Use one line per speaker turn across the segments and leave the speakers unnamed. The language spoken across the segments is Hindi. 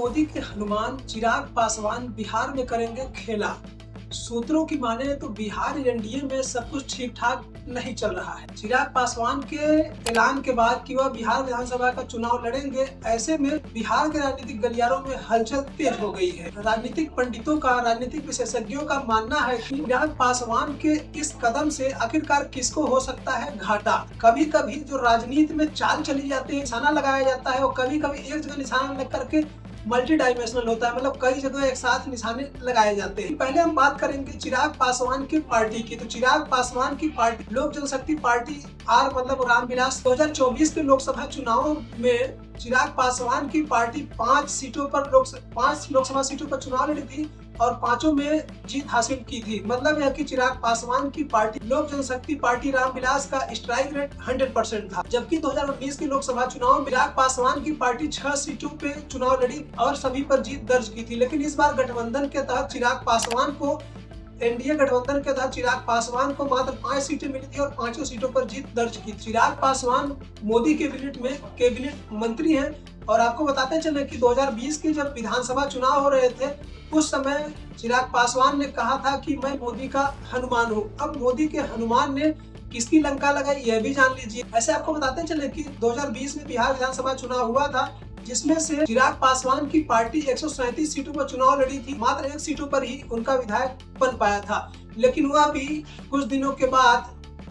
मोदी के हनुमान चिराग पासवान बिहार में करेंगे खेला। सूत्रों की माने तो बिहार एनडीए में सब कुछ ठीक ठाक नहीं चल रहा है। चिराग पासवान के ऐलान के बाद कि वह बिहार विधानसभा का चुनाव लड़ेंगे, ऐसे में बिहार के राजनीतिक गलियारों में हलचल तेज हो गई है। राजनीतिक पंडितों का, राजनीतिक विशेषज्ञों का मानना है कि चिराग पासवान के इस कदम से आखिरकार किसको हो सकता है घाटा। कभी कभी जो राजनीति में चाल चली जाती है, निशाना लगाया जाता है, और कभी कभी एक जगह निशाना लग करके मल्टी डायमेंशनल होता है, मतलब कई जगह एक साथ निशाने लगाए जाते हैं। पहले हम बात करेंगे चिराग पासवान की पार्टी की। तो चिराग पासवान की पार्टी लोक जनशक्ति पार्टी आर मतलब रामविलास 2024 के लोकसभा चुनाव में चिराग पासवान की पार्टी 5 लोकसभा सीटों पर चुनाव लड़ी थी और 5 में जीत हासिल की थी। मतलब यह कि चिराग पासवान की पार्टी लोक जनशक्ति पार्टी रामविलास का स्ट्राइक रेट 100% था। जबकि 2019 के लोकसभा चुनाव में चिराग पासवान की पार्टी 6 सीटों पे चुनाव लड़ी और सभी पर जीत दर्ज की थी। लेकिन इस बार गठबंधन के तहत चिराग पासवान को एनडीए गठबंधन के तहत चिराग पासवान को मात्र 5 सीटें मिली थी और 5 सीटों पर जीत दर्ज की। चिराग पासवान मोदी कैबिनेट में कैबिनेट मंत्री हैं। और आपको बताते चले कि 2020 के जब विधानसभा चुनाव हो रहे थे, उस समय चिराग पासवान ने कहा था कि मैं मोदी का हनुमान हूँ। अब मोदी के हनुमान ने किसकी लंका लगाई यह भी जान लीजिए। ऐसे आपको बताते चले कि 2020 में बिहार विधानसभा चुनाव हुआ था, जिसमें से चिराग पासवान की पार्टी 137 सीटों पर चुनाव लड़ी थी। मात्र 1 सीटों पर ही उनका विधायक बन पाया था, लेकिन वह भी कुछ दिनों के बाद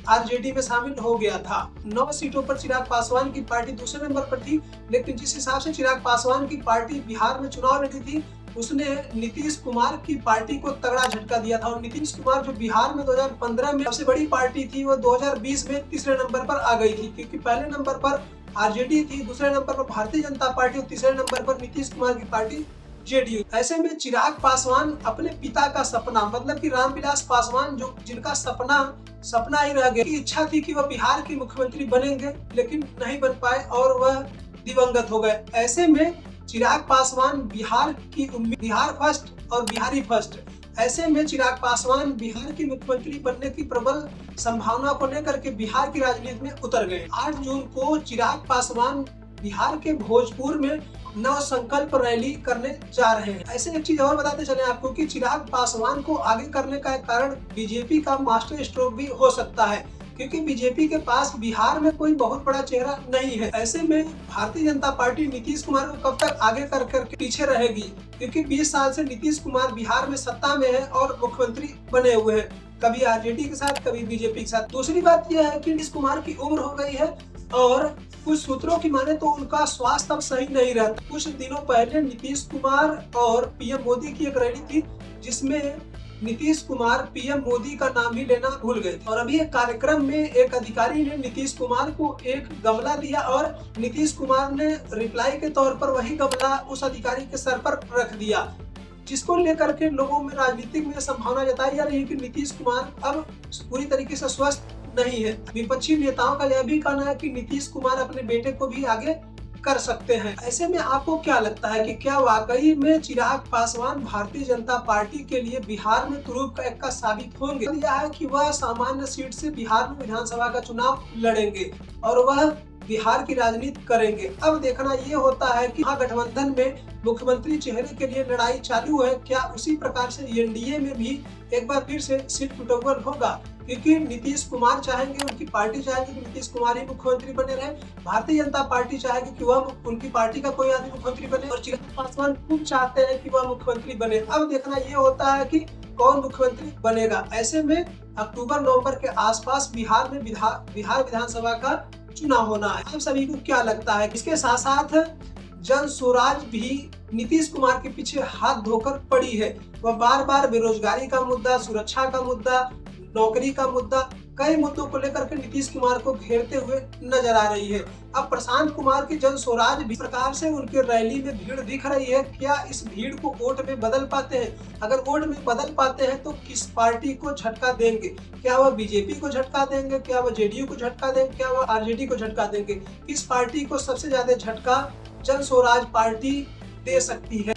आरजेडी में शामिल हो गया था। 9 सीटों पर चिराग पासवान की पार्टी दूसरे नंबर पर थी। लेकिन जिस हिसाब से चिराग पासवान की पार्टी बिहार में चुनाव लड़ी थी, उसने नीतीश कुमार की पार्टी को तगड़ा झटका दिया था। और नीतीश कुमार जो बिहार में 2015 में सबसे बड़ी पार्टी थी, वो 2020 में तीसरे नंबर पर आ गई थी, क्योंकि पहले नंबर पर आरजेडी थी, दूसरे नंबर पर भारतीय जनता पार्टी और तीसरे नंबर पर नीतीश कुमार की पार्टी जेडीयू। ऐसे में चिराग पासवान अपने पिता का सपना, मतलब कि रामविलास पासवान जो जिनका सपना ही रह गया, की इच्छा थी कि वह बिहार के मुख्यमंत्री बनेंगे, लेकिन नहीं बन पाए और वह दिवंगत हो गए। ऐसे में चिराग पासवान बिहार की उम्मीद, बिहार फर्स्ट और बिहारी फर्स्ट। ऐसे में चिराग पासवान बिहार के मुख्यमंत्री बनने की प्रबल संभावना को लेकर के बिहार की राजनीति में उतर गए। 8 जून को चिराग पासवान बिहार के भोजपुर में नव संकल्प रैली करने जा रहे हैं। ऐसे एक चीज और बताते चले आपको कि चिराग पासवान को आगे करने का एक कारण बीजेपी का मास्टर स्ट्रोक भी हो सकता है, क्योंकि बीजेपी के पास बिहार में कोई बहुत बड़ा चेहरा नहीं है। ऐसे में भारतीय जनता पार्टी नीतीश कुमार को कब तक आगे कर करके पीछे रहेगी, क्योंकि 20 साल से नीतीश कुमार बिहार में सत्ता में है और मुख्यमंत्री बने हुए हैं, कभी आरजेडी के साथ, कभी बीजेपी के साथ। दूसरी बात यह है कि नीतीश कुमार की उम्र हो गई है और कुछ सूत्रों की माने तो उनका स्वास्थ्य अब सही नहीं रहता। कुछ दिनों पहले नीतीश कुमार और पीएम मोदी की एक रैली थी, जिसमें नीतीश कुमार पीएम मोदी का नाम ही लेना भूल गए थे। और अभी एक कार्यक्रम में एक अधिकारी ने नीतीश कुमार को एक गमला दिया और नीतीश कुमार ने रिप्लाई के तौर पर वही गमला उस अधिकारी के सर पर रख दिया, जिसको लेकर के लोगों में राजनीतिक में संभावना जताई जा रही है कि नीतीश कुमार अब पूरी तरीके से स्वस्थ नहीं है। विपक्षी नेताओं का यह भी कहना है कि नीतीश कुमार अपने बेटे को भी आगे कर सकते हैं। ऐसे में आपको क्या लगता है कि क्या वाकई में चिराग पासवान भारतीय जनता पार्टी के लिए बिहार में तुरुप का एक साबित होंगे? यह है कि वह सामान्य सीट से बिहार में विधानसभा का चुनाव लड़ेंगे और वह बिहार की राजनीति करेंगे। अब देखना ये होता है कि गठबंधन में मुख्यमंत्री चेहरे के लिए लड़ाई चालू है, क्या उसी प्रकार से एनडीए में भी एक बार फिर से सीट बंटवारा होगा? क्योंकि नीतीश कुमार चाहेंगे, उनकी पार्टी चाहेगी कि नीतीश कुमार ही मुख्यमंत्री बने रहे, भारतीय जनता पार्टी चाहेगी कि वह उनकी पार्टी का कोई आदमी मुख्यमंत्री बने, और चिराग पासवान खूब चाहते हैं कि वह मुख्यमंत्री बने। अब देखना ये होता है कि कौन मुख्यमंत्री बनेगा। ऐसे में अक्टूबर-नवंबर के आसपास बिहार में बिहार विधानसभा का चुनाव होना है। आप सभी को क्या लगता है? इसके साथ साथ जन स्वराज भी नीतीश कुमार के पीछे हाथ धोकर पड़ी है। वह बार बार बेरोजगारी का मुद्दा, सुरक्षा का मुद्दा, नौकरी का मुद्दा, कई मुद्दों को लेकर के नीतीश कुमार को घेरते हुए नजर आ रही है। अब प्रशांत कुमार की जन स्वराज भी प्रकार से उनके रैली में भीड़ दिख रही है। क्या इस भीड़ को वोट में बदल पाते हैं? अगर वोट में बदल पाते हैं तो किस पार्टी को झटका देंगे? क्या वह बीजेपी को झटका देंगे? क्या वह जेडीयू को झटका देंगे? क्या वह आरजेडी को झटका देंगे? किस पार्टी को सबसे ज्यादा झटका जन स्वराज पार्टी दे सकती है?